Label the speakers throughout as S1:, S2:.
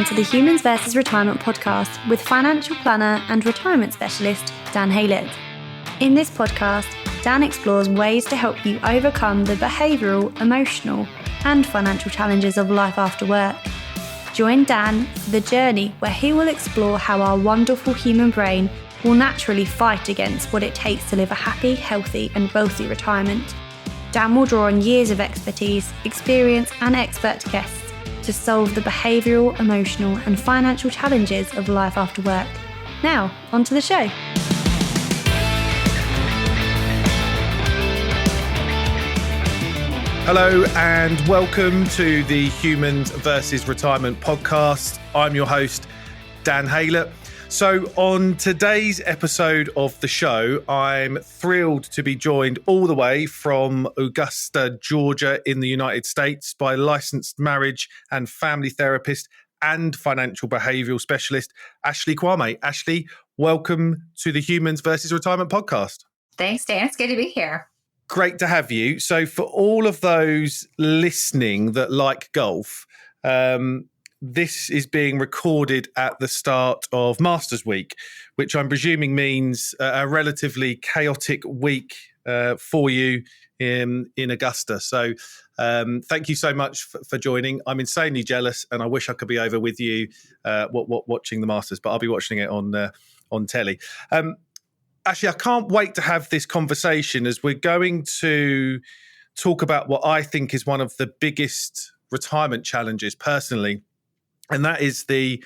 S1: to the Humans vs. Retirement podcast with financial planner and retirement specialist Dan Haylett. In this podcast, Dan explores ways to help you overcome the behavioural, emotional and financial challenges of life after work. Join Dan for the journey where he will explore how our wonderful human brain will naturally fight against what it takes to live a happy, healthy and wealthy retirement. Dan will draw on years of expertise, experience and expert guests to solve the behavioural, emotional and financial challenges of life after work. Now, on to the show.
S2: Hello and welcome to the Humans vs. Retirement podcast. I'm your host, Dan Haylett. So on today's episode of the show, I'm thrilled to be joined all the way from Augusta, Georgia in the United States by licensed marriage and family therapist and financial behavioural specialist, Ashley Quamme. Ashley, welcome to the Humans vs. Retirement podcast.
S3: Thanks, Dan. It's good to be here.
S2: Great to have you. So for all of those listening that like golf, this is being recorded at the start of Masters Week, which I'm presuming means a relatively chaotic week for you in Augusta. So thank you so much for joining. I'm insanely jealous and I wish I could be over with you watching the Masters, but I'll be watching it on telly. Actually, I can't wait to have this conversation as we're going to talk about what I think is one of the biggest retirement challenges personally, and that is the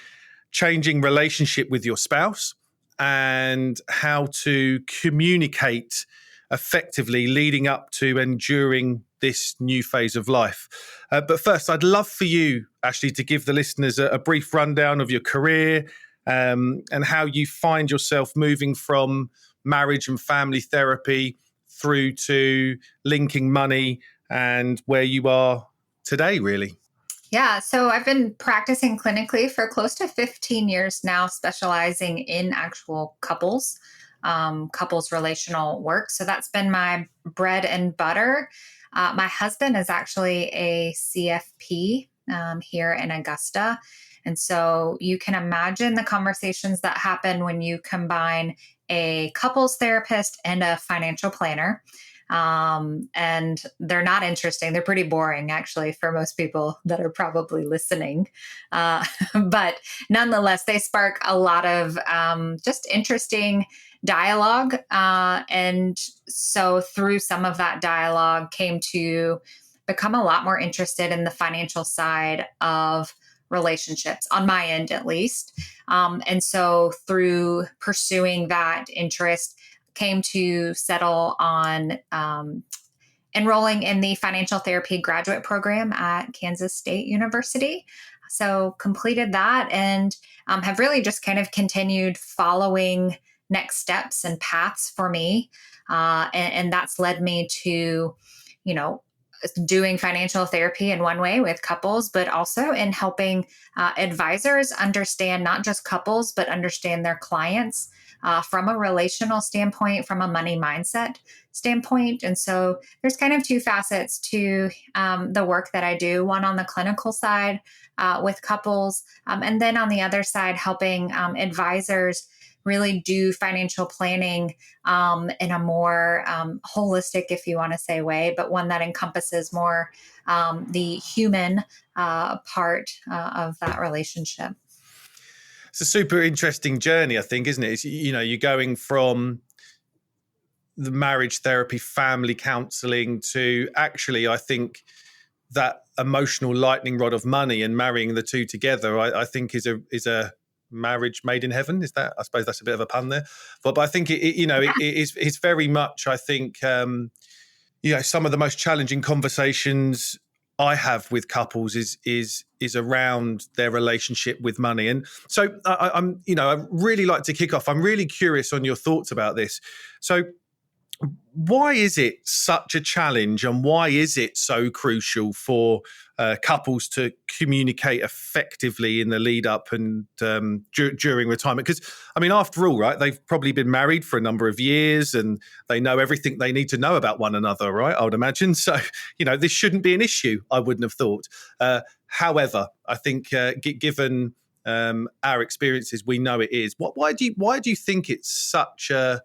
S2: changing relationship with your spouse and how to communicate effectively leading up to and during this new phase of life. But first, I'd love for you, Ashley, to give the listeners a brief rundown of your career and how you find yourself moving from marriage and family therapy through to linking money and where you are today, really.
S3: Yeah, so I've been practicing clinically for close to 15 years now, specializing in actual couples relational work. So that's been my bread and butter. My husband is actually a CFP here in Augusta. And so you can imagine the conversations that happen when you combine a couples therapist and a financial planner. And they're not interesting. They're pretty boring, actually, for most people that are probably listening. But nonetheless, they spark a lot of just interesting dialogue. And so through some of that dialogue came to become a lot more interested in the financial side of relationships, on my end at least. And so through pursuing that interest, came to settle on enrolling in the financial therapy graduate program at Kansas State University. So completed that and have really just kind of continued following next steps and paths for me. And that's led me to, doing financial therapy in one way with couples, but also in helping advisors understand not just couples, but understand their clients from a relational standpoint, from a money mindset standpoint. And so there's kind of two facets to the work that I do, one on the clinical side with couples, and then on the other side, helping advisors really do financial planning in a more holistic, if you want to say, way, but one that encompasses more the human part of that relationship.
S2: It's a super interesting journey, I think, isn't it? It's, you're going from the marriage therapy, family counselling to actually, I think, that emotional lightning rod of money and marrying the two together, I think is a marriage made in heaven. Is that? I suppose that's a bit of a pun there, but I think it's very much. I think some of the most challenging conversations I have with couples is around their relationship with money, and so I really like to kick off. I'm really curious on your thoughts about this. So, why is it such a challenge, and why is it so crucial for couples to communicate effectively in the lead up and during retirement? Because, after all, right, they've probably been married for a number of years and they know everything they need to know about one another, right? I would imagine. So, this shouldn't be an issue, I wouldn't have thought. However, I think given our experiences, we know it is. Why do you think it's such a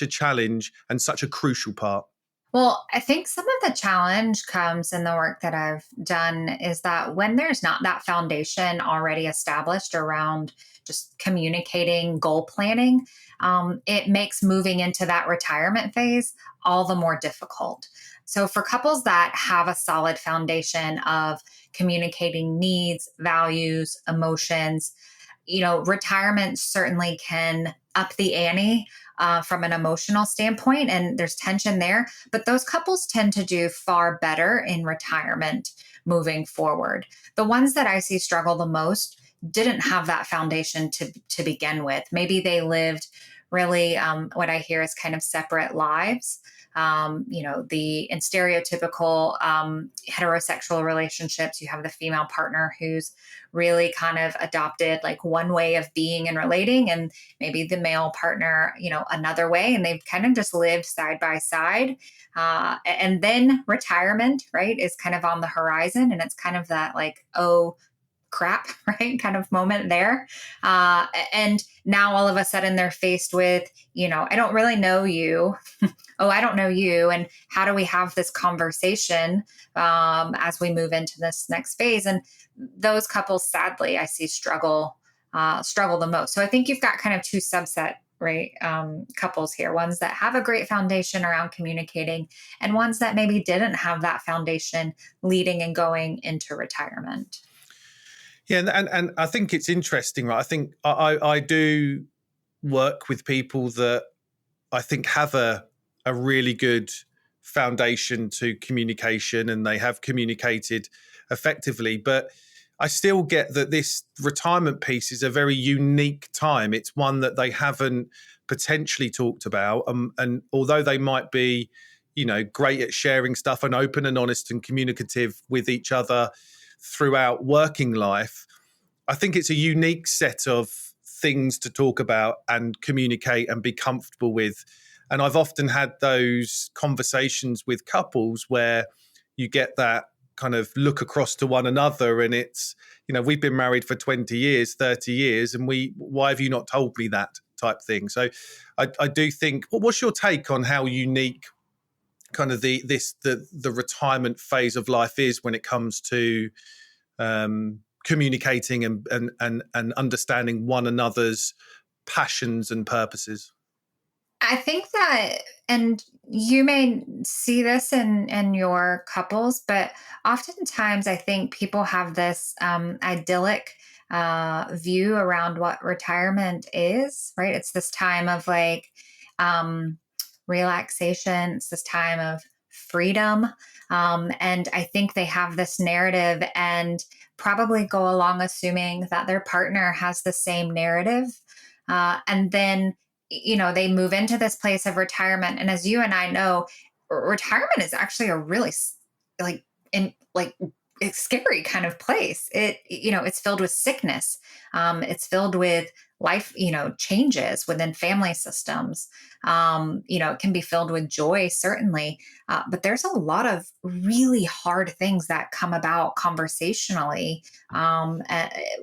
S2: challenge and such a crucial part?
S3: Well, I think some of the challenge comes in the work that I've done is that when there's not that foundation already established around just communicating goal planning, it makes moving into that retirement phase all the more difficult. So, for couples that have a solid foundation of communicating needs, values, emotions, retirement certainly can up the ante from an emotional standpoint, and there's tension there. But those couples tend to do far better in retirement moving forward. The ones that I see struggle the most didn't have that foundation to begin with. Maybe they lived really what I hear is kind of separate lives. In stereotypical heterosexual relationships, you have the female partner who's really kind of adopted like one way of being and relating, and maybe the male partner, another way, and they've kind of just lived side by side. And then retirement, right, is kind of on the horizon, and it's kind of that like, oh, crap, right, kind of moment there. And now all of a sudden they're faced with, I don't really know you. Oh, I don't know you. And how do we have this conversation as we move into this next phase? And those couples, sadly, I see struggle the most. So I think you've got kind of two subset, right, couples here, ones that have a great foundation around communicating and ones that maybe didn't have that foundation leading and going into retirement.
S2: Yeah, and I think it's interesting, right? I think I do work with people that I think have a really good foundation to communication and they have communicated effectively. But I still get that this retirement piece is a very unique time. It's one that they haven't potentially talked about. And although they might be, great at sharing stuff and open and honest and communicative with each other throughout working life, I think it's a unique set of things to talk about and communicate and be comfortable with. And I've often had those conversations with couples where you get that kind of look across to one another and it's, we've been married for 20 years, 30 years, and why have you not told me that type thing? So I do think, what's your take on how unique kind of the retirement phase of life is when it comes to communicating and understanding one another's passions and purposes?
S3: I think that, and you may see this in your couples, but oftentimes I think people have this idyllic view around what retirement is, right? It's this time of like relaxation, it's this time of freedom. And I think they have this narrative and probably go along assuming that their partner has the same narrative. And then they move into this place of retirement. And as you and I know, retirement is actually a really it's scary kind of place. It's filled with sickness. It's filled with life, changes within family systems. It can be filled with joy, certainly. But there's a lot of really hard things that come about conversationally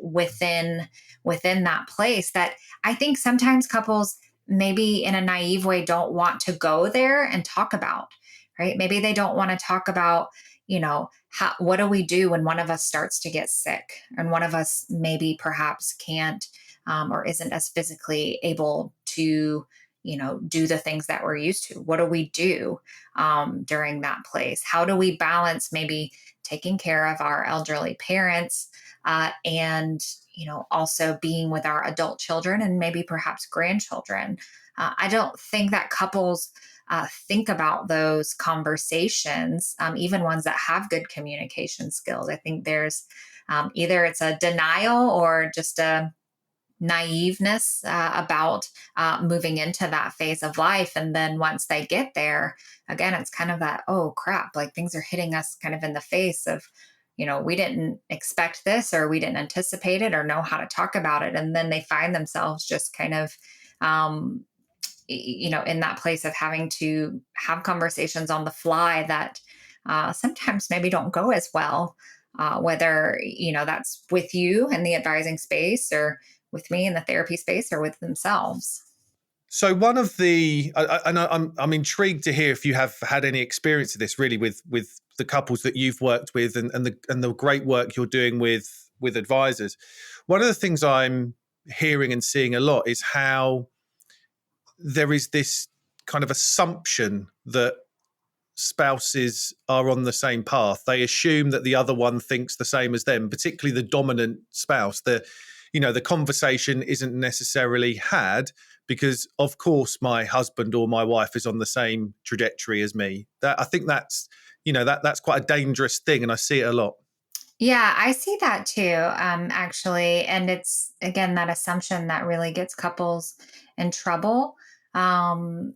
S3: within that place that I think sometimes couples maybe in a naive way don't want to go there and talk about, right? Maybe they don't want to talk about, what do we do when one of us starts to get sick and one of us maybe perhaps can't or isn't as physically able to, do the things that we're used to? What do we do during that place? How do we balance maybe taking care of our elderly parents and also being with our adult children and maybe perhaps grandchildren? I don't think that couples think about those conversations, even ones that have good communication skills. I think there's either it's a denial or just a naiveness about moving into that phase of life. And then once they get there, again, it's kind of that, oh crap, like things are hitting us kind of in the face of, we didn't expect this or we didn't anticipate it or know how to talk about it. And then they find themselves just kind of, in that place of having to have conversations on the fly that sometimes maybe don't go as well whether, that's with you in the advising space or with me in the therapy space or with themselves.
S2: So one of the, and I'm intrigued to hear if you have had any experience of this really with the couples that you've worked with and the great work you're doing with advisors. One of the things I'm hearing and seeing a lot is how there is this kind of assumption that spouses are on the same path. They assume that the other one thinks the same as them, particularly the dominant spouse. The conversation isn't necessarily had because, of course, my husband or my wife is on the same trajectory as me. I think that's quite a dangerous thing, and I see it a lot.
S3: Yeah, I see that too, actually. And it's, again, that assumption that really gets couples in trouble. And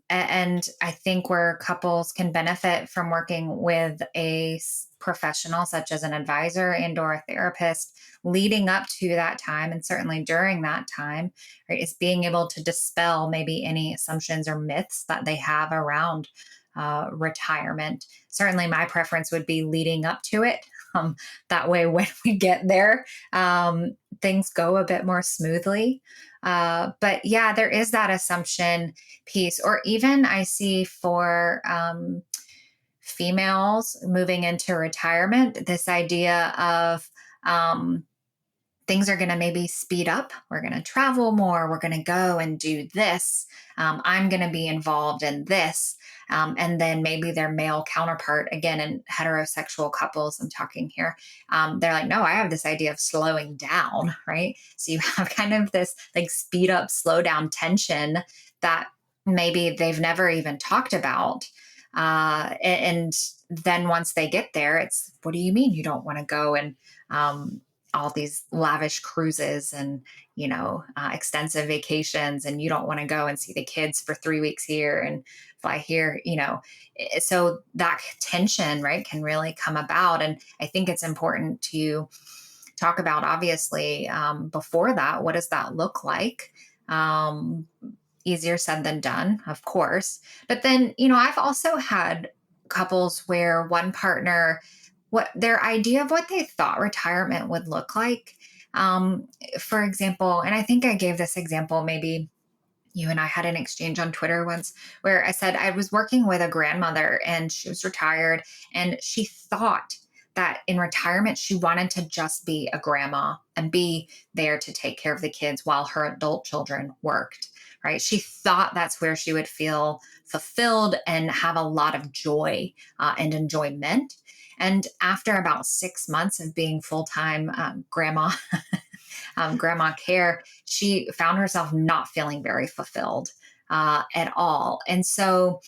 S3: I think where couples can benefit from working with a professional, such as an advisor and or a therapist, leading up to that time, and certainly during that time, right, is being able to dispel maybe any assumptions or myths that they have around retirement. Certainly, my preference would be leading up to it. That way, when we get there, things go a bit more smoothly. But yeah, there is that assumption piece, or even I see for females moving into retirement, this idea of things are going to maybe speed up. We're going to travel more. We're going to go and do this. I'm going to be involved in this. And then maybe their male counterpart, again, in heterosexual couples, I'm talking here, they're like, no, I have this idea of slowing down, right? So you have kind of this like speed up, slow down tension that maybe they've never even talked about. And then once they get there, it's, what do you mean you don't want to go and all these lavish cruises and, extensive vacations, and you don't want to go and see the kids for 3 weeks here and fly here, so that tension, right, can really come about. And I think it's important to talk about, obviously, before that, what does that look like? Easier said than done, of course. But then, I've also had couples where one partner, what their idea of what they thought retirement would look like. For example, and I think I gave this example, maybe you and I had an exchange on Twitter once, where I said I was working with a grandmother and she was retired, and she thought that in retirement, she wanted to just be a grandma and be there to take care of the kids while her adult children worked, right? She thought that's where she would feel fulfilled and have a lot of joy and enjoyment. And after about 6 months of being full-time grandma, grandma care, she found herself not feeling very fulfilled at all. And so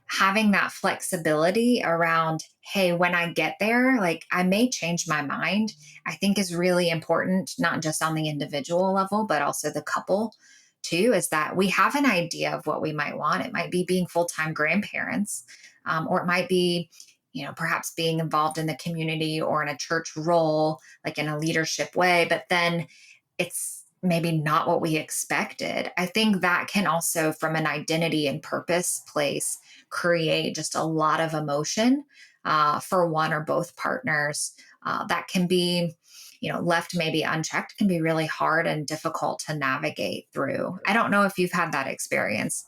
S3: having that flexibility around, hey, when I get there, like I may change my mind, I think is really important, not just on the individual level, but also the couple too, is that we have an idea of what we might want. It might be being full-time grandparents, or it might be, perhaps being involved in the community or in a church role, like in a leadership way, but then it's maybe not what we expected. I think that can also, from an identity and purpose place, create just a lot of emotion for one or both partners that can be, left maybe unchecked, can be really hard and difficult to navigate through. I don't know if you've had that experience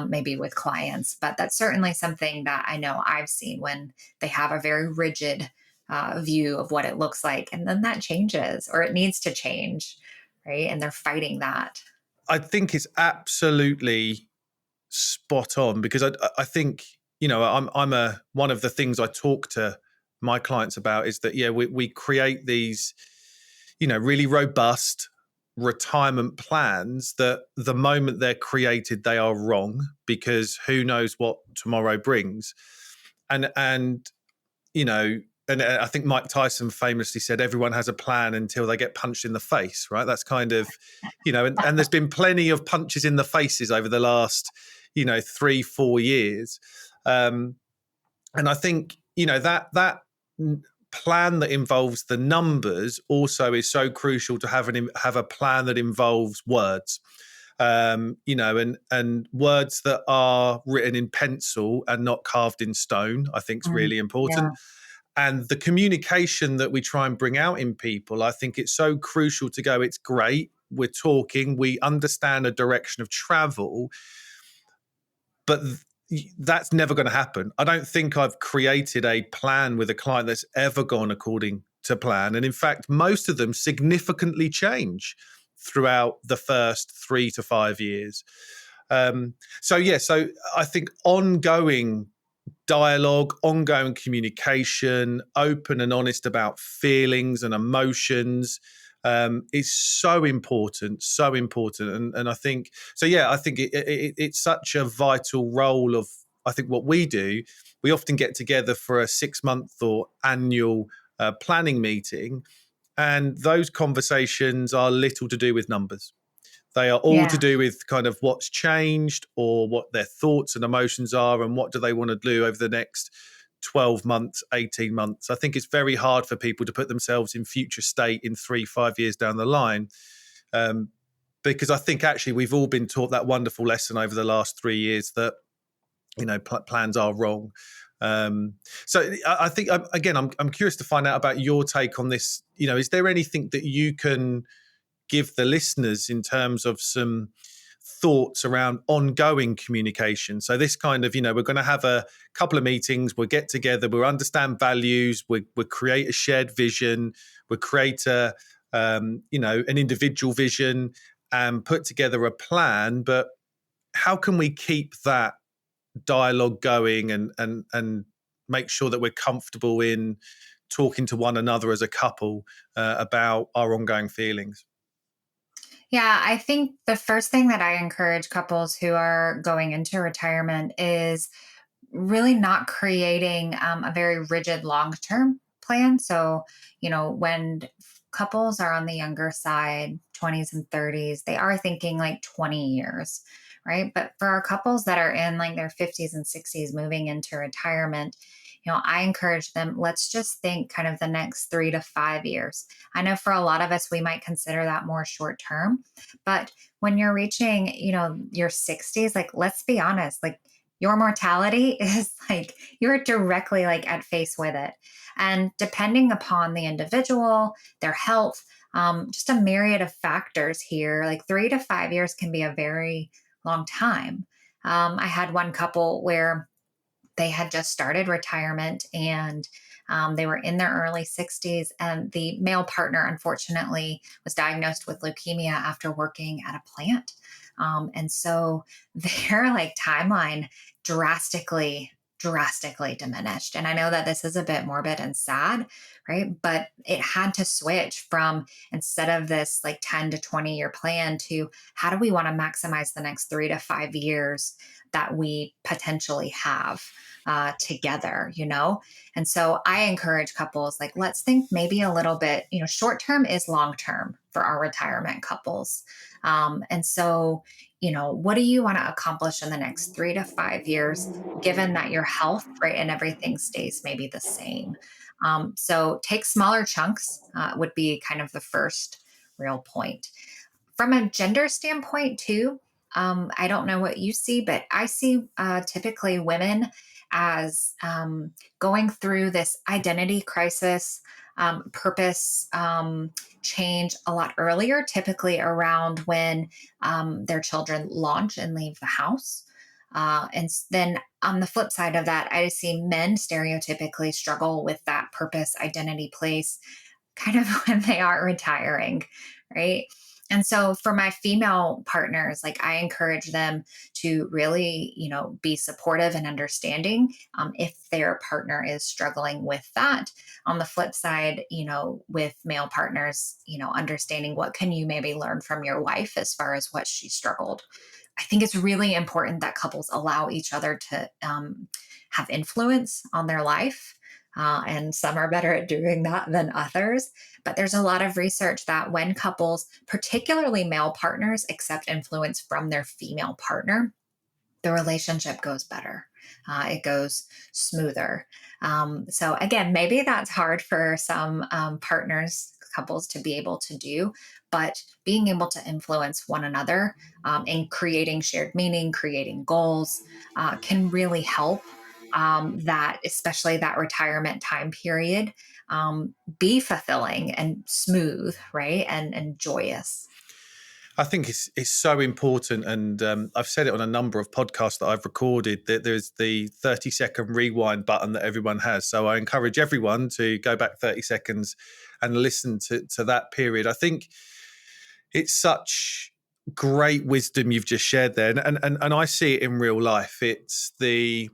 S3: maybe with clients, but that's certainly something that I know I've seen when they have a very rigid view of what it looks like. And then that changes, or it needs to change, right? And they're fighting that.
S2: I think it's absolutely spot on, because I think, I'm one of the things I talk to my clients about is that, we create these, really robust retirement plans that the moment they're created, they are wrong, because who knows what tomorrow brings. And I think Mike Tyson famously said, everyone has a plan until they get punched in the face, right? That's kind of, and there's been plenty of punches in the faces over the last, 3-4 years. And I think, that plan that involves the numbers also is so crucial to have a plan that involves words. And words that are written in pencil and not carved in stone, I think is really important. And the communication that we try and bring out in people, I think it's so crucial to go, it's great, we're talking, we understand a direction of travel, but that's never going to happen. I don't think I've created a plan with a client that's ever gone according to plan. And in fact, most of them significantly change throughout the first 3 to 5 years. So I think ongoing dialogue, ongoing communication, open and honest about feelings and emotions is so important, so important. And I think, so yeah, I think it's such a vital role of, I think what we do, we often get together for a 6-month or annual planning meeting. And those conversations are little to do with numbers. They are all to
S3: Yeah.
S2: do with kind of what's changed or what their thoughts and emotions are and what do they want to do over the next 12 months, 18 months. I think it's very hard for people to put themselves in future state in 3-5 years down the line. Because I think actually we've all been taught that wonderful lesson over the last 3 years that, plans are wrong. So I think, again, I'm curious to find out about your take on this. Is there anything that you can give the listeners in terms of some thoughts around ongoing communication? So this kind of, we're going to have a couple of meetings, we'll get together, we'll understand values, we'll create a shared vision, we'll create an individual vision and put together a plan. But how can we keep that dialogue going and make sure that we're comfortable in talking to one another as a couple about our ongoing feelings?
S3: Yeah, I think the first thing that I encourage couples who are going into retirement is really not creating a very rigid long term plan. So, when couples are on the younger side, 20s and 30s, they are thinking like 20 years, right? But for our couples that are in like their 50s and 60s moving into retirement, I encourage them, let's just think kind of the next 3 to 5 years. I know for a lot of us, we might consider that more short term, but when you're reaching, your 60s, like, let's be honest, like, your mortality is like you're directly like at face with it. And depending upon the individual, their health, just a myriad of factors here, like 3 to 5 years can be a very long time. I had one couple where they had just started retirement and they were in their early 60s, and the male partner, unfortunately, was diagnosed with leukemia after working at a plant. And so their like timeline drastically diminished. And I know that this is a bit morbid and sad, right? But it had to switch from, instead of this like 10 to 20-year plan, to how do we want to maximize the next 3 to 5 years that we potentially have together, And so I encourage couples, like, let's think maybe a little bit, short term is long term for our retirement couples. And so, what do you want to accomplish in the next 3 to 5 years, given that your health, right, and everything stays maybe the same? So take smaller chunks would be kind of the first real point. From a gender standpoint, too, I don't know what you see, but I see typically women as going through this identity crisis, purpose change a lot earlier, typically around when their children launch and leave the house. And then on the flip side of that, I see men stereotypically struggle with that purpose, identity, place kind of when they are retiring, right? And so for my female partners, like, I encourage them to really, be supportive and understanding if their partner is struggling with that. On the flip side, with male partners, understanding what can you maybe learn from your wife as far as what she struggled. I think it's really important that couples allow each other to have influence on their life. And some are better at doing that than others. But there's a lot of research that when couples, particularly male partners, accept influence from their female partner, the relationship goes better. It goes smoother. So again, maybe that's hard for some couples to be able to do, but being able to influence one another in creating shared meaning, creating goals can really help that, especially that retirement time period, be fulfilling and smooth, right? And joyous.
S2: I think it's so important, and I've said it on a number of podcasts that I've recorded, that there's the 30-second rewind button that everyone has. So I encourage everyone to go back 30 seconds and listen to that period. I think it's such great wisdom you've just shared there, and I see it in real life. It's the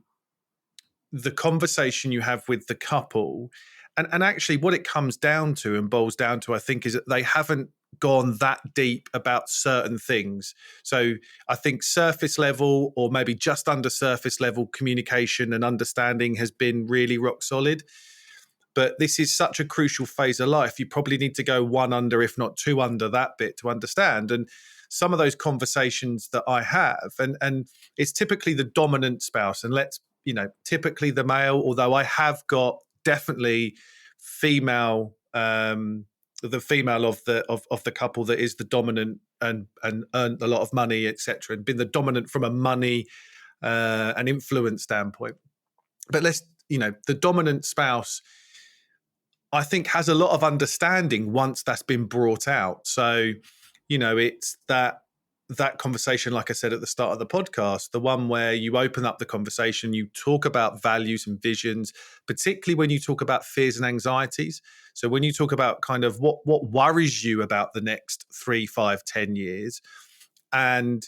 S2: conversation you have with the couple, and actually what it comes down to and boils down to, I think, is that they haven't gone that deep about certain things. So I think surface level, or maybe just under surface level, communication and understanding has been really rock solid. But this is such a crucial phase of life. You probably need to go one under, if not two under that bit, to understand. And some of those conversations that I have, and it's typically the dominant spouse, and typically the male, although I have got definitely female, the female of the couple that is the dominant and earned a lot of money, etc., and been the dominant from a money and influence standpoint. But the dominant spouse, I think, has a lot of understanding once that's been brought out. So, it's that conversation, like I said at the start of the podcast, the one where you open up the conversation, you talk about values and visions, particularly when you talk about fears and anxieties. So when you talk about kind of what worries you about the next 3, 5, 10 years, and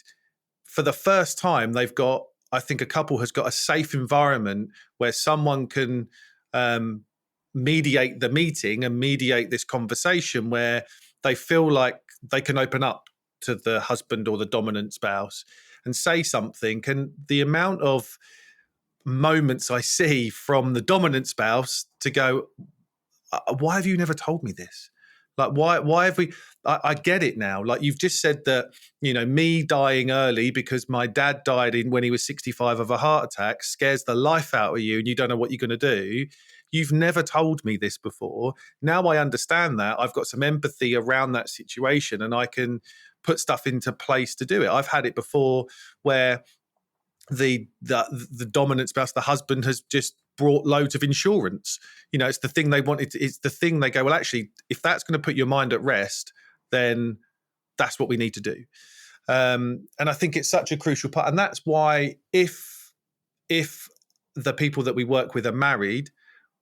S2: for the first time, I think a couple has got a safe environment where someone can mediate the meeting and mediate this conversation, where they feel like they can open up to the husband or the dominant spouse and say something. And the amount of moments I see from the dominant spouse to go, why have you never told me this? Like, why have we, I get it now. Like, you've just said that, me dying early because my dad died when he was 65 of a heart attack scares the life out of you, and you don't know what you're going to do. You've never told me this before. Now I understand that. I've got some empathy around that situation, and I can put stuff into place to do it. I've had it before where the dominant spouse, the husband, has just brought loads of insurance. It's the thing they wanted. It's the thing they go, well, actually, if that's going to put your mind at rest, then that's what we need to do. And I think it's such a crucial part. And that's why if the people that we work with are married,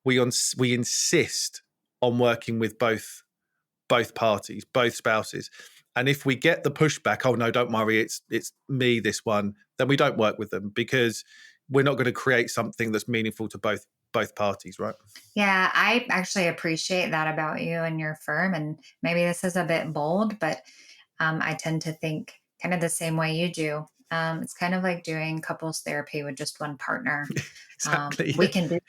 S2: we insist on working with both parties, both spouses. And if we get the pushback, oh no, don't worry, it's me, this one, then we don't work with them, because we're not going to create something that's meaningful to both parties, right?
S3: Yeah, I actually appreciate that about you and your firm. And maybe this is a bit bold, but I tend to think kind of the same way you do. It's kind of like doing couples therapy with just one partner.
S2: Exactly.
S3: We can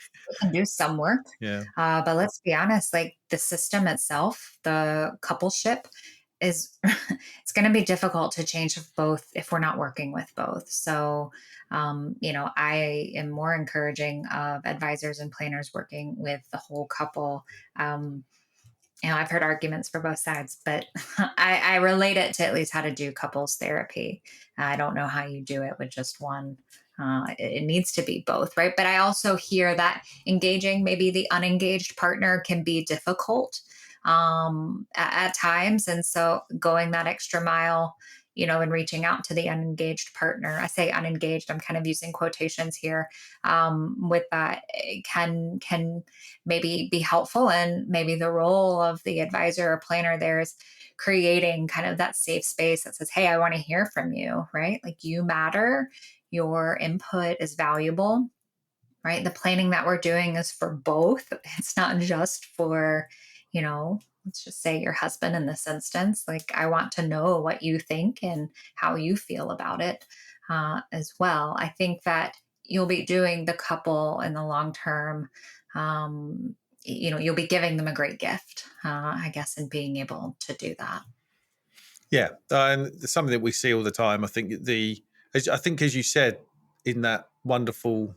S3: do some work,
S2: Yeah.
S3: but let's be honest, like the system itself, the coupleship is it's going to be difficult to change both if we're not working with both. So, I am more encouraging of advisors and planners working with the whole couple. I've heard arguments for both sides, but I relate it to at least how to do couples therapy. I don't know how you do it with just one. It needs to be both, right? But I also hear that engaging maybe the unengaged partner can be difficult at times. And so going that extra mile, and reaching out to the unengaged partner, I say unengaged, I'm kind of using quotations here, with that can maybe be helpful. And maybe the role of the advisor or planner there is creating kind of that safe space that says, hey, I want to hear from you, right? Like, you matter, your input is valuable, right? The planning that we're doing is for both. It's not just for, let's just say your husband in this instance. Like, I want to know what you think and how you feel about it as well. I think that you'll be doing the couple in the long term. You'll be giving them a great gift, I guess, in being able to do that.
S2: Yeah. And something that we see all the time. I think as you said, in that wonderful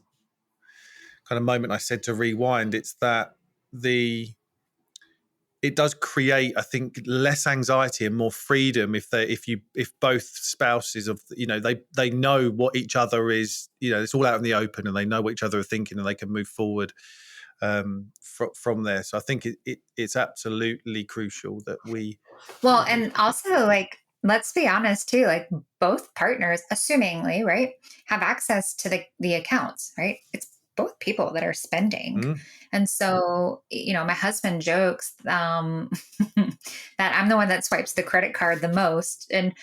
S2: kind of moment I said to rewind, it's that it does create, I think, less anxiety and more freedom if both spouses of, they know what each other is, it's all out in the open and they know what each other are thinking and they can move forward from there. So I think it's absolutely crucial that we.
S3: Well, and also, like, let's be honest too, like both partners, assumingly, right, have access to the accounts, right? It's both people that are spending.
S2: Mm.
S3: And so, my husband jokes that I'm the one that swipes the credit card the most. And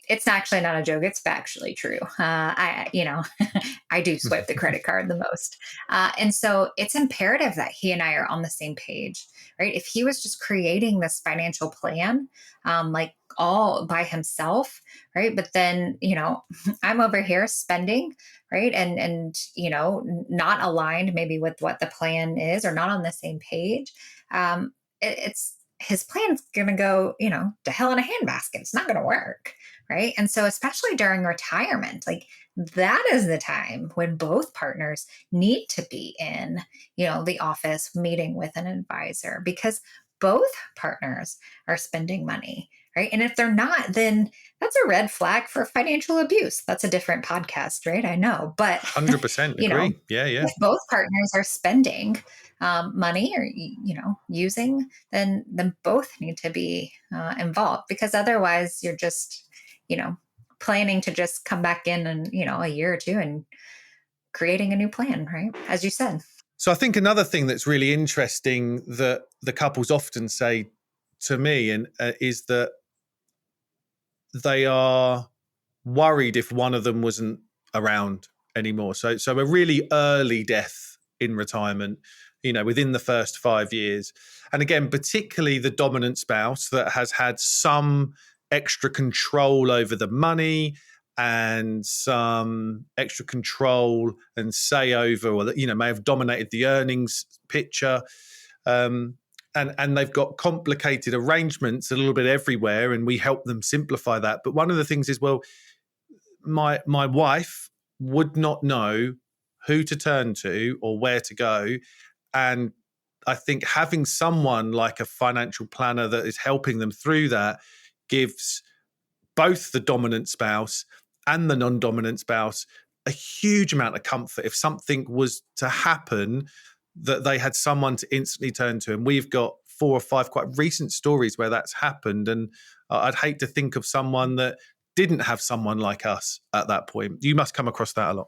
S3: it's actually not a joke. It's factually true. I do swipe the credit card the most. And so it's imperative that he and I are on the same page, right? If he was just creating this financial plan, like all by himself, right? But then, I'm over here spending, right? And not aligned maybe with what the plan is or not on the same page. It's his plan's going to go, to hell in a handbasket. It's not going to work. Right. And so, especially during retirement, like that is the time when both partners need to be in, the office meeting with an advisor, because both partners are spending money. Right. And if they're not, then that's a red flag for financial abuse. That's a different podcast, right? I know, but
S2: 100% agree. Yeah.
S3: If both partners are spending money or, using, then both need to be involved, because otherwise you're just, planning to just come back in a year or two and creating a new plan, right? As you said.
S2: So I think another thing that's really interesting that the couples often say to me is that they are worried if one of them wasn't around anymore. So a really early death in retirement, within the first 5 years. And again, particularly the dominant spouse that has had some extra control over the money and some extra control and say over, or that, may have dominated the earnings picture. And they've got complicated arrangements a little bit everywhere, and we help them simplify that. But one of the things is, well, my wife would not know who to turn to or where to go. And I think having someone like a financial planner that is helping them through that gives both the dominant spouse and the non-dominant spouse a huge amount of comfort. If something was to happen, that they had someone to instantly turn to. And we've got 4 or 5 quite recent stories where that's happened. And I'd hate to think of someone that didn't have someone like us at that point. You must come across that a lot.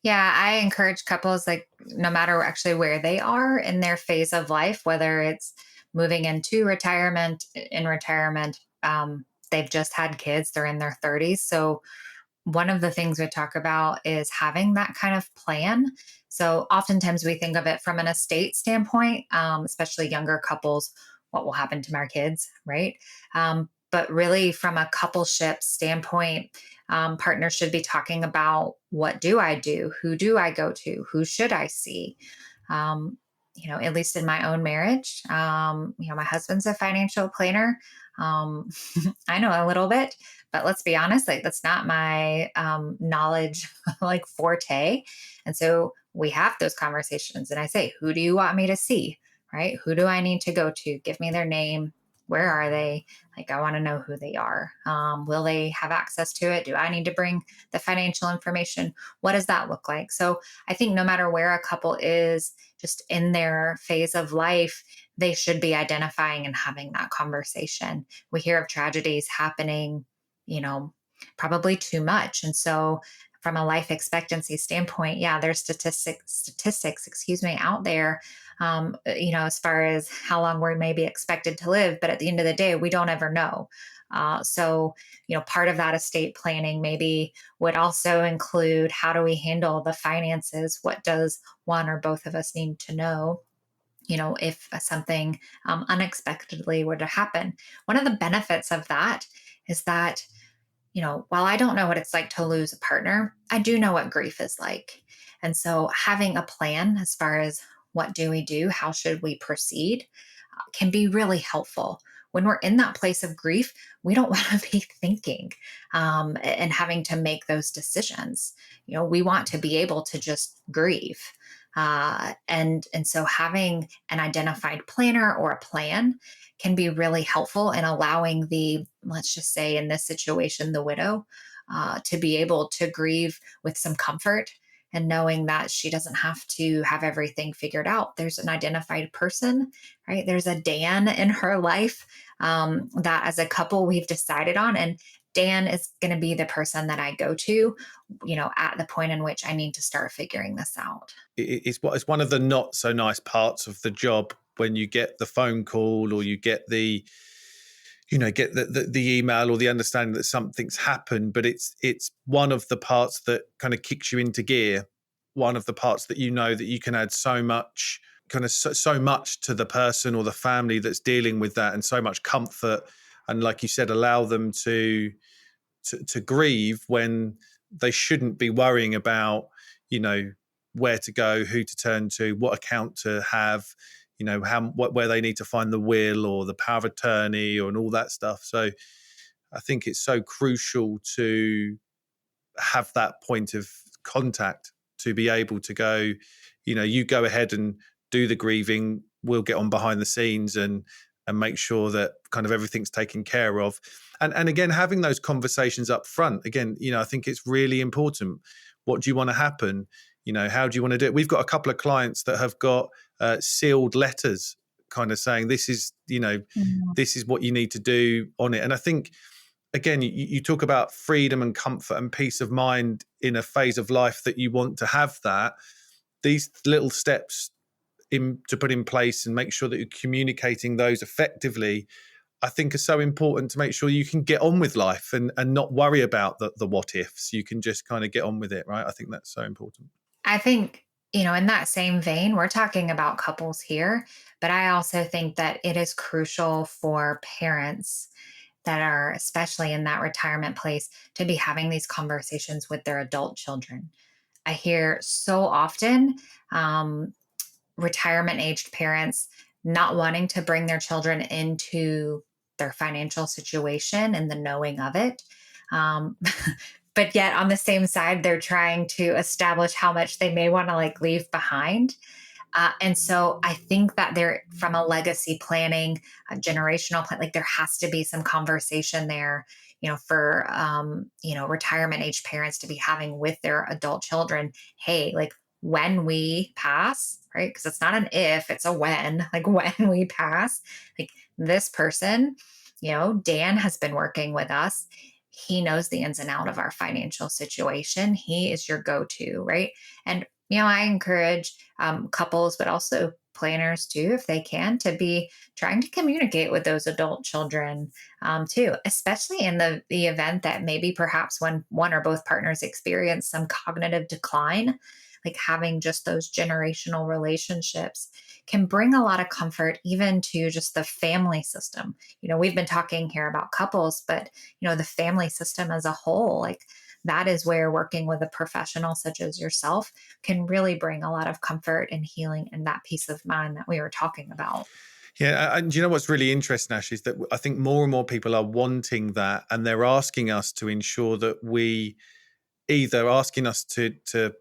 S3: Yeah, I encourage couples, like, no matter actually where they are in their phase of life, whether it's moving into retirement, in retirement, they've just had kids, they're in their 30s. So one of the things we talk about is having that kind of plan. So oftentimes we think of it from an estate standpoint, especially younger couples, what will happen to our kids, right? But really from a coupleship standpoint, partners should be talking about, what do I do? Who do I go to? Who should I see? At least in my own marriage, my husband's a financial planner. I know a little bit, but let's be honest, like that's not my knowledge, like forte. And so we have those conversations and I say, who do you want me to see? Right? Who do I need to go to? Give me their name. Where are they? Like, I want to know who they are. Will they have access to it? Do I need to bring the financial information? What does that look like? So I think no matter where a couple is just in their phase of life, they should be identifying and having that conversation. We hear of tragedies happening, probably too much. And so from a life expectancy standpoint, yeah, there's statistics, out there, as far as how long we may be expected to live. But at the end of the day, we don't ever know. So, part of that estate planning maybe would also include, how do we handle the finances? What does one or both of us need to know? If something unexpectedly were to happen. One of the benefits of that is that, while I don't know what it's like to lose a partner, I do know what grief is like. And so having a plan as far as what do we do, how should we proceed, can be really helpful. When we're in that place of grief, we don't want to be thinking and having to make those decisions. We want to be able to just grieve. And so having an identified planner or a plan can be really helpful in allowing the, let's just say in this situation, the widow, to be able to grieve with some comfort and knowing that she doesn't have to have everything figured out. There's an identified person, right? There's a Dan in her life that as a couple we've decided on. And Dan is going to be the person that I go to, at the point in which I need to start figuring this out.
S2: It's one of the not so nice parts of the job when you get the phone call or you get the email or the understanding that something's happened, but it's one of the parts that kind of kicks you into gear. One of the parts that that you can add so much to the person or the family that's dealing with that, and so much comfort, and like you said, allow them to grieve when they shouldn't be worrying about where to go, who to turn to, what account to have, where they need to find the will or the power of attorney and all that stuff. So I think it's so crucial to have that point of contact, to be able to go, you go ahead and do the grieving. We'll get on behind the scenes and make sure that kind of everything's taken care of. And again, having those conversations up front, again, I think it's really important. What do you want to happen? How do you want to do it? We've got a couple of clients that have got sealed letters kind of saying, this is what you need to do on it. And I think, again, you talk about freedom and comfort and peace of mind in a phase of life that you want to have that. These little steps to put in place and make sure that you're communicating those effectively, I think are so important to make sure you can get on with life and not worry about the what ifs. You can just kind of get on with it, right? I think that's so important.
S3: I think, in that same vein, we're talking about couples here, but I also think that it is crucial for parents that are especially in that retirement place to be having these conversations with their adult children. I hear so often retirement aged parents not wanting to bring their children into their financial situation and the knowing of it. But yet on the same side, they're trying to establish how much they may want to leave behind. And so I think that there, from a legacy planning, a generational plan, there has to be some conversation there, for, retirement age parents to be having with their adult children. Hey, when we pass, right? Because it's not an if, it's a when, when we pass, this person, Dan has been working with us. He knows the ins and out of our financial situation. He is your go-to, right? And, I encourage couples, but also planners too, if they can, to be trying to communicate with those adult children too, especially in the event that maybe perhaps when one or both partners experience some cognitive decline, having just those generational relationships can bring a lot of comfort even to just the family system. We've been talking here about couples, but, the family system as a whole, that is where working with a professional such as yourself can really bring a lot of comfort and healing and that peace of mind that we were talking about.
S2: Yeah, and what's really interesting, Ash, is that I think more and more people are wanting that, and they're asking us to ensure that we either asking us to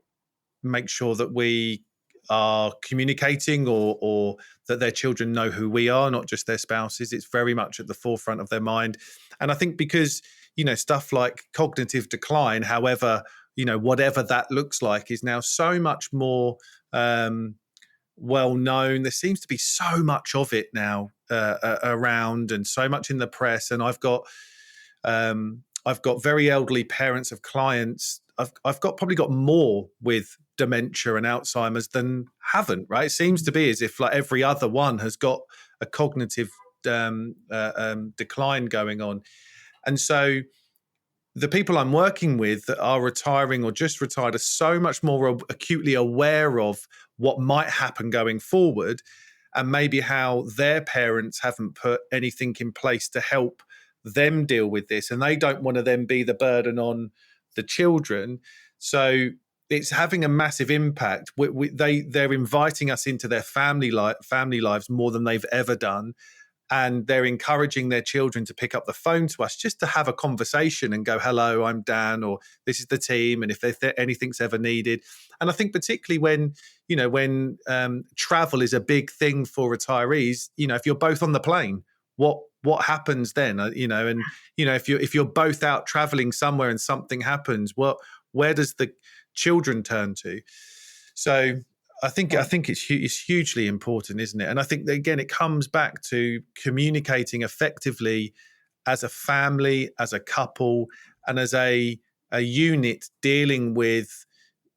S2: make sure that we are communicating or that their children know who we are, not just their spouses. It's very much at the forefront of their mind. And I think because, stuff like cognitive decline, however, whatever that looks like, is now so much more well known. There seems to be so much of it now around, and so much in the press. And I've got very elderly parents of clients. I've probably got more with dementia and Alzheimer's than haven't, right? It seems to be as if every other one has got a cognitive decline going on. And so the people I'm working with that are retiring or just retired are so much more acutely aware of what might happen going forward, and maybe how their parents haven't put anything in place to help them deal with this, and they don't want to then be the burden on the children. So it's having a massive impact. They're inviting us into their family lives more than they've ever done. and they're encouraging their children to pick up the phone to us just to have a conversation and go, hello, I'm Dan, or this is the team, and if anything's ever needed. And I think particularly when travel is a big thing for retirees, if you're both on the plane, what happens then? If you're both out traveling somewhere and something happens, where does the children turn to? So I think it's hugely important, isn't it? And I think that, again, it comes back to communicating effectively as a family, as a couple, and as a unit dealing with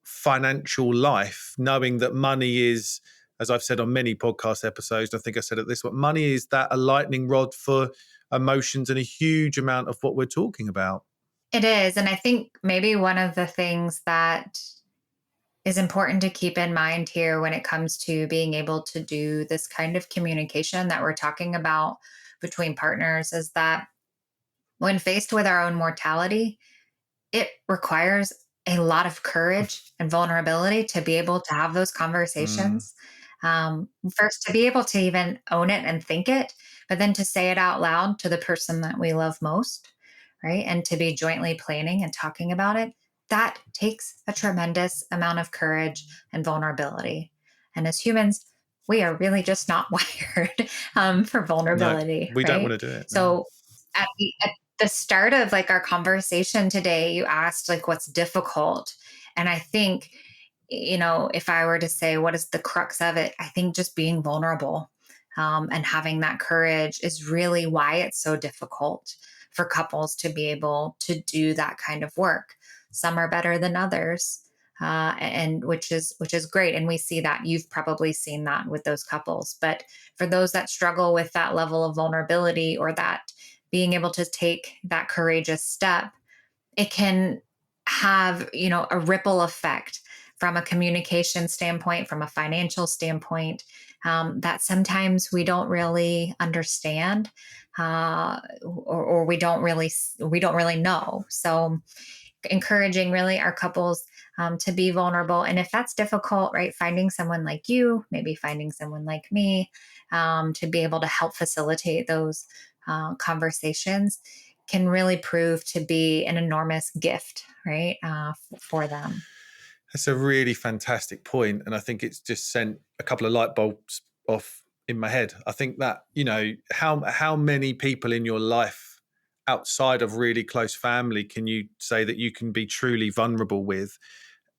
S2: financial life, knowing that money is, as I've said on many podcast episodes, I think I said it this one, money is a lightning rod for emotions and a huge amount of what we're talking about.
S3: It is. And I think maybe one of the things that is important to keep in mind here when it comes to being able to do this kind of communication that we're talking about between partners is that when faced with our own mortality, it requires a lot of courage and vulnerability to be able to have those conversations. First, to be able to even own it and think it, but then to say it out loud to the person that we love most, right? And to be jointly planning and talking about it. That takes a tremendous amount of courage and vulnerability. And as humans, we are really just not wired for vulnerability.
S2: No, we don't want to do it.
S3: So at the start of like our conversation today, you asked like what's difficult. And I think, if I were to say what is the crux of it, I think just being vulnerable and having that courage is really why it's so difficult for couples to be able to do that kind of work. Some are better than others, and which is great. And we see that. You've probably seen that with those couples. But for those that struggle with that level of vulnerability or that being able to take that courageous step, it can have, a ripple effect from a communication standpoint, from a financial standpoint, that sometimes we don't really understand, or we don't really know. So encouraging really our couples to be vulnerable. And if that's difficult, right, finding someone like you, maybe finding someone like me, to be able to help facilitate those conversations can really prove to be an enormous gift, right, for them.
S2: That's a really fantastic point. And I think it's just sent a couple of light bulbs off in my head. I think that, how many people in your life outside of really close family can you say that you can be truly vulnerable with?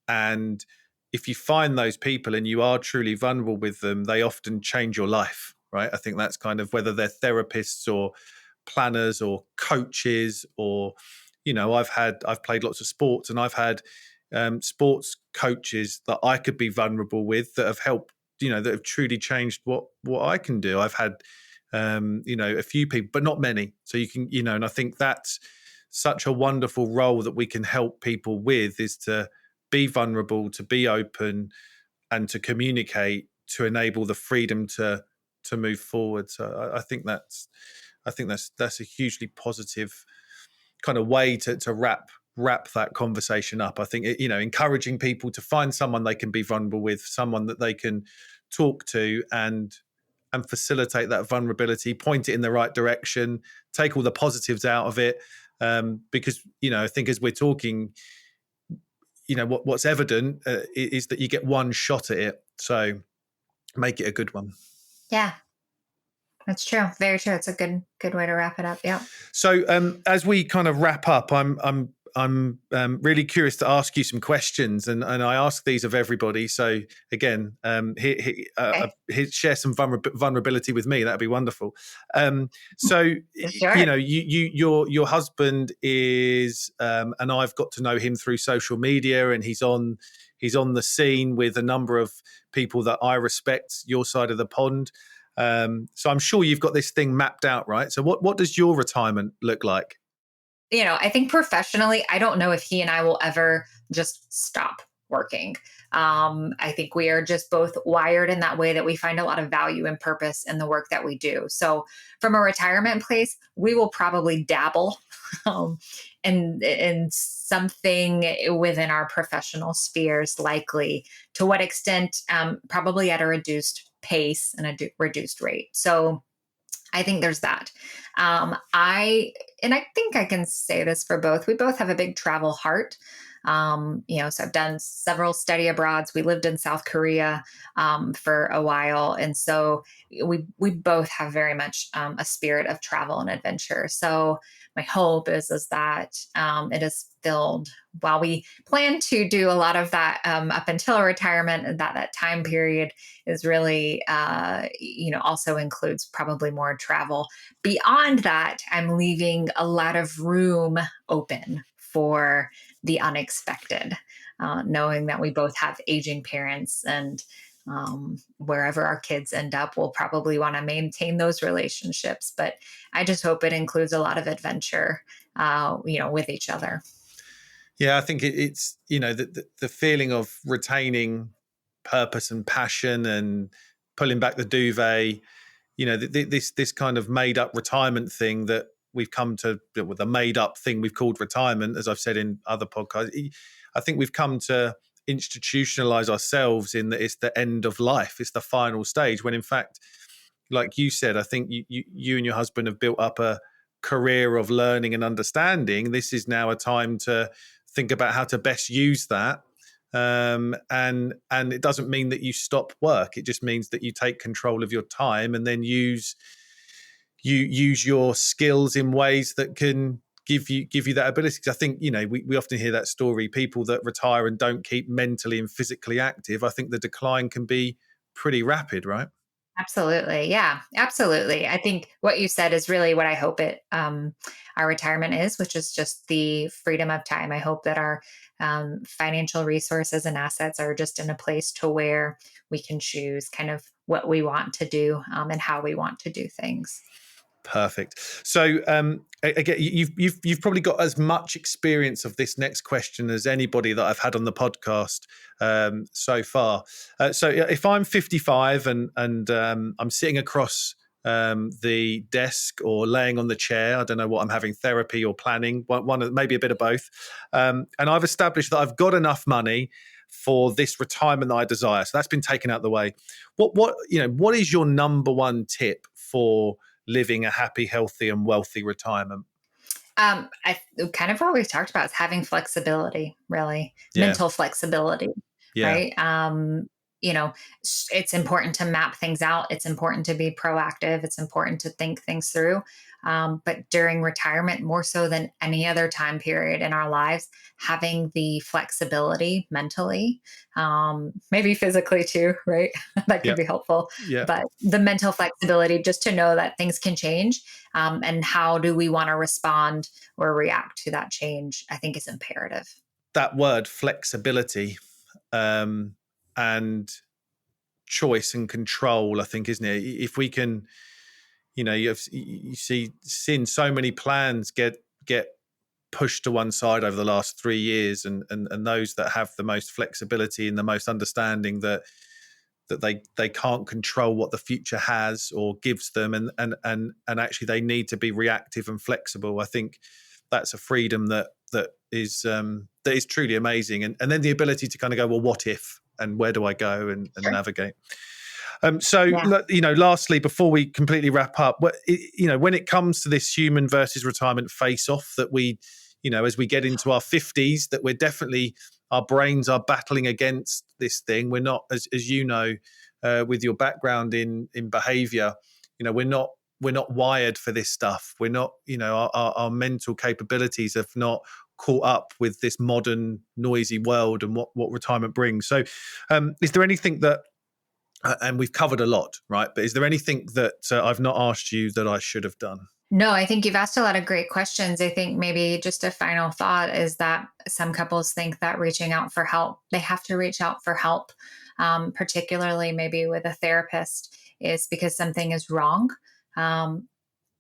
S2: And if you find those people and you are truly vulnerable with them, they often change your life, right? I think that's kind of whether they're therapists or planners or coaches or, I've played lots of sports and I've had sports coaches that I could be vulnerable with that have helped, that have truly changed what I can do. I've had a few people, but not many. So you can, and I think that's such a wonderful role that we can help people with, is to be vulnerable, to be open, and to communicate to enable the freedom to move forward. So I think that's a hugely positive kind of way to wrap that conversation up. I think encouraging people to find someone they can be vulnerable with, someone that they can talk to and facilitate that vulnerability, point it in the right direction, take all the positives out of it. Because, I think as we're talking, what's evident is that you get one shot at it. So make it a good one.
S3: Yeah, that's true. Very true. It's a good way to wrap it up. Yeah.
S2: So as we kind of wrap up, I'm really curious to ask you some questions, and I ask these of everybody. So again, share some vulnerability with me. That'd be wonderful. So
S3: Sure.
S2: your husband is, and I've got to know him through social media, and he's on the scene with a number of people that I respect, your side of the pond. So I'm sure you've got this thing mapped out, right? So what does your retirement look like?
S3: I think professionally, I don't know if he and I will ever just stop working. I think we are just both wired in that way that we find a lot of value and purpose in the work that we do. So from a retirement place, we will probably dabble in something within our professional spheres, likely. To what extent? Probably at a reduced pace and a reduced rate. So I think there's that. I think I can say this for both. We both have a big travel heart. So I've done several study abroads. We lived in South Korea for a while, and so we both have very much a spirit of travel and adventure. So my hope is that it is filled while we plan to do a lot of that up until retirement, and that time period is really also includes probably more travel. Beyond that, I'm leaving a lot of room open for the unexpected, knowing that we both have aging parents, and wherever our kids end up, we'll probably want to maintain those relationships. But I just hope it includes a lot of adventure, with each other.
S2: Yeah, I think it's the feeling of retaining purpose and passion and pulling back the duvet. This kind of made up retirement thing that we've come to, with the made up thing we've called retirement, as I've said in other podcasts. I think we've come to institutionalize ourselves in that it's the end of life, it's the final stage. When in fact, like you said, I think you and your husband have built up a career of learning and understanding. This is now a time to think about how to best use that. And it doesn't mean that you stop work. It just means that you take control of your time and then use your skills in ways that can give you that ability. Because I think, we often hear that story, people that retire and don't keep mentally and physically active. I think the decline can be pretty rapid, right?
S3: Absolutely. Yeah, absolutely. I think what you said is really what I hope our retirement is, which is just the freedom of time. I hope that our financial resources and assets are just in a place to where we can choose kind of what we want to do and how we want to do things.
S2: Perfect. So again, you've probably got as much experience of this next question as anybody that I've had on the podcast so far. So if I'm 55 and I'm sitting across the desk or laying on the chair, I don't know what I'm having, therapy or planning, one maybe a bit of both, and I've established that I've got enough money for this retirement that I desire. So that's been taken out of the way. What is your number one tip for living a happy, healthy, and wealthy retirement?
S3: I kind of what we've talked about is having flexibility, really, mental flexibility, right? It's important to map things out. It's important to be proactive. It's important to think things through. But during retirement, more so than any other time period in our lives, having the flexibility mentally, maybe physically too, right? That could be helpful.
S2: Yeah.
S3: But the mental flexibility, just to know that things can change, and how do we want to respond or react to that change, I think is imperative.
S2: That word flexibility and choice and control, I think, isn't it? If we can, you seen so many plans get pushed to one side over the last 3 years, and those that have the most flexibility and the most understanding that they can't control what the future has or gives them, and actually they need to be reactive and flexible. I think that's a freedom that is truly amazing, and then the ability to kind of go, well, what if, and where do I go, and navigate. Lastly, before we completely wrap up, when it comes to this human versus retirement face-off that we, as we get into our 50s, that we're definitely, our brains are battling against this thing. We're not, as with your background in behavior, we're not wired for this stuff. We're not, our mental capabilities have not caught up with this modern noisy world and what retirement brings. So is there anything that, and we've covered a lot, right? But is there anything that I've not asked you that I should have done?
S3: No, I think you've asked a lot of great questions. I think maybe just a final thought is that some couples think that reaching out for help, they have to reach out for help, particularly maybe with a therapist, is because something is wrong.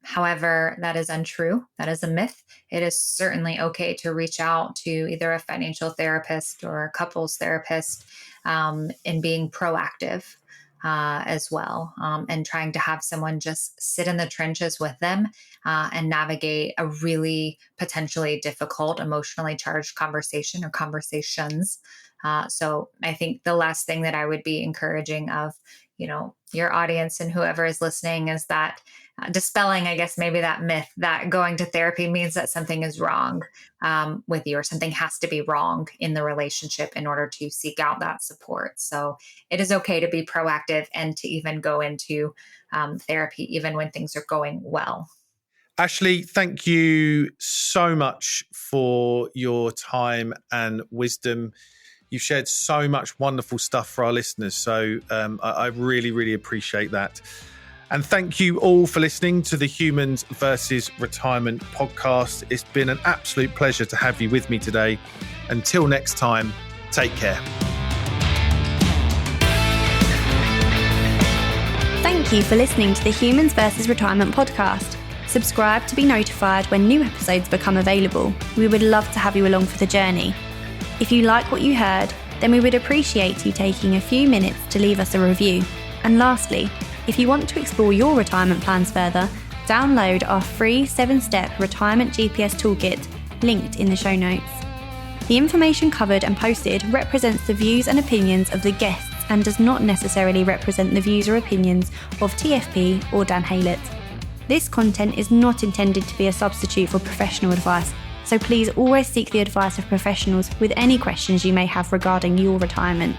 S3: However, that is untrue. That is a myth. It is certainly okay to reach out to either a financial therapist or a couples therapist, in being proactive as well, and trying to have someone just sit in the trenches with them and navigate a really potentially difficult, emotionally charged conversation or conversations. So I think the last thing that I would be encouraging of, your audience and whoever is listening is that dispelling, I guess, maybe that myth that going to therapy means that something is wrong with you, or something has to be wrong in the relationship in order to seek out that support. So it is okay to be proactive and to even go into therapy, even when things are going well.
S2: Ashley, thank you so much for your time and wisdom. You've shared so much wonderful stuff for our listeners. So I really, really appreciate that. And thank you all for listening to the Humans versus Retirement podcast. It's been an absolute pleasure to have you with me today. Until next time, take care.
S1: Thank you for listening to the Humans versus Retirement podcast. Subscribe to be notified when new episodes become available. We would love to have you along for the journey. If you like what you heard, then we would appreciate you taking a few minutes to leave us a review. And lastly, if you want to explore your retirement plans further, download our free 7-step retirement GPS toolkit linked in the show notes. The information covered and posted represents the views and opinions of the guests and does not necessarily represent the views or opinions of TFP or Dan Haylett. This content is not intended to be a substitute for professional advice, so please always seek the advice of professionals with any questions you may have regarding your retirement.